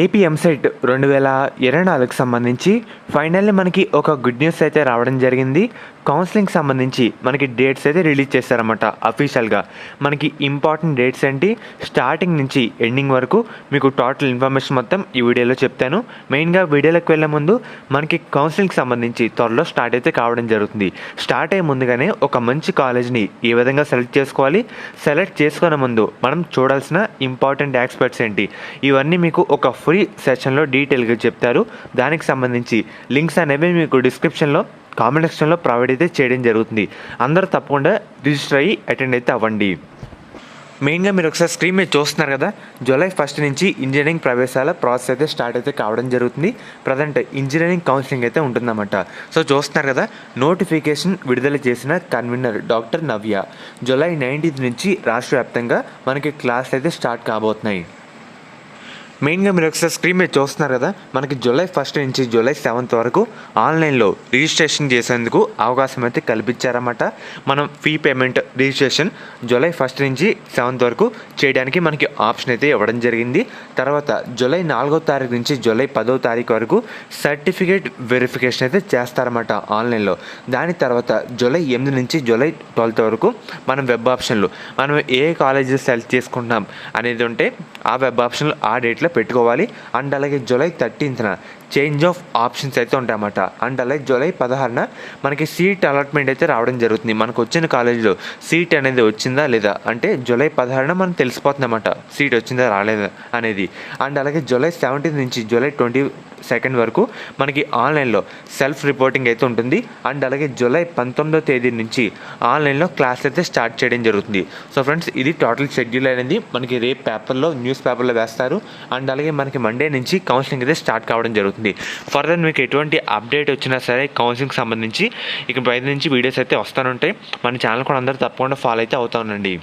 AP EAMCET 2024కి సంబంధించి finally మనకి ఒక గుడ్ న్యూస్ అయితే రావడం జరిగింది. కౌన్సిలింగ్ సంబంధించి మనకి డేట్స్ అయితే రిలీజ్ చేశారన్నమాట అఫీషియల్గా. మనకి ఇంపార్టెంట్ డేట్స్ ఏంటి, స్టార్టింగ్ నుంచి ఎండింగ్ వరకు మీకు టోటల్ ఇన్ఫర్మేషన్ మొత్తం ఈ వీడియోలో చెప్తాను. మెయిన్గా వీడియోలోకి వెళ్ళే ముందు మనకి కౌన్సిలింగ్కి సంబంధించి త్వరలో స్టార్ట్ అయితే కావడం జరుగుతుంది. స్టార్ట్ అయ్యే ముందుగానే ఒక మంచి కాలేజ్ని ఏ విధంగా సెలెక్ట్ చేసుకోవాలి, సెలెక్ట్ చేసుకునే ముందు మనం చూడాల్సిన ఇంపార్టెంట్ ఆస్పెక్ట్స్ ఏంటి, ఇవన్నీ మీకు ఒక ఫ్రీ సెషన్లో డీటెయిల్గా చెప్తారు. దానికి సంబంధించి లింక్స్ అనేవి మీకు డిస్క్రిప్షన్లో కామెంట్ సెక్షన్లో ప్రొవైడ్ అయితే చేయడం జరుగుతుంది. అందరూ తప్పకుండా రిజిస్టర్ అయ్యి అటెండ్ అయితే అవ్వండి. మెయిన్గా మీరు ఒకసారి స్క్రీన్ మీద చూస్తున్నారు కదా, జూలై 1 నుంచి ఇంజనీరింగ్ ప్రవేశాల ప్రాసెస్ అయితే స్టార్ట్ అయితే కావడం జరుగుతుంది. ప్రజెంట్ ఇంజనీరింగ్ కౌన్సిలింగ్ అయితే ఉంటుందన్నమాట. సో చూస్తున్నారు కదా, నోటిఫికేషన్ విడుదల చేసిన కన్వీనర్ డాక్టర్ నవ్య. జూలై 19 నుంచి రాష్ట్ర వ్యాప్తంగా మనకి క్లాసులు అయితే స్టార్ట్ కాబోతున్నాయి. మెయిన్గా మీరు ఒకసారి స్క్రీన్ మీద చూస్తున్నారు కదా, మనకి జూలై 1 నుంచి జూలై 7 వరకు ఆన్లైన్లో రిజిస్ట్రేషన్ చేసేందుకు అవకాశం అయితే కల్పించారన్నమాట. మనం ఫీ పేమెంట్ రిజిస్ట్రేషన్ జూలై 1 నుంచి 7 వరకు చేయడానికి మనకి ఆప్షన్ అయితే ఇవ్వడం జరిగింది. తర్వాత జూలై 4వ తారీఖు నుంచి జూలై 10వ తారీఖు వరకు సర్టిఫికేట్ వెరిఫికేషన్ అయితే చేస్తారన్నమాట ఆన్లైన్లో. దాని తర్వాత జూలై 8 నుంచి జూలై 12 వరకు మనం వెబ్ ఆప్షన్లు మనం ఏ కాలేజెస్ సెలెక్ట్ చేసుకుంటున్నాం అనేది ఉంటే ఆ వెబ్ ఆప్షన్లు ఆ డేట్లో పెట్టుకోవాలి. అండ్ అలాగే జూలై 13న చేంజ్ ఆఫ్ ఆప్షన్స్ అయితే ఉంటాయన్నమాట. అండ్ అలాగే జూలై 16న మనకి సీట్ అలాట్మెంట్ అయితే రావడం జరుగుతుంది. మనకు వచ్చిన కాలేజీలో సీట్ అనేది వచ్చిందా లేదా అంటే జూలై 16న మనం తెలిసిపోతుంది అన్నమాట, సీట్ వచ్చిందా రాలేదా అనేది. అండ్ అలాగే జూలై 17 నుంచి జూలై 22 వరకు మనకి ఆన్లైన్లో సెల్ఫ్ రిపోర్టింగ్ అయితే ఉంటుంది. అండ్ అలాగే జూలై 19వ తేదీ నుంచి ఆన్లైన్లో క్లాసులు అయితే స్టార్ట్ చేయడం జరుగుతుంది. సో ఫ్రెండ్స్, ఇది టోటల్ షెడ్యూల్ అనేది మనకి రేపు న్యూస్ పేపర్లో వేస్తారు. అండ్ అలాగే మనకి మండే నుంచి కౌన్సిలింగ్ అయితే స్టార్ట్ కావడం జరుగుతుంది. ఫర్దర్ మీకు ఎటువంటి అప్డేట్ వచ్చినా సరే కౌన్సిలింగ్ సంబంధించి ఇక బయట నుంచి వీడియోస్ అయితే వస్తూనే ఉంటాయి. మన ఛానల్ కూడా అందరూ తప్పకుండా ఫాలో అయితే అవుతా ఉండండి.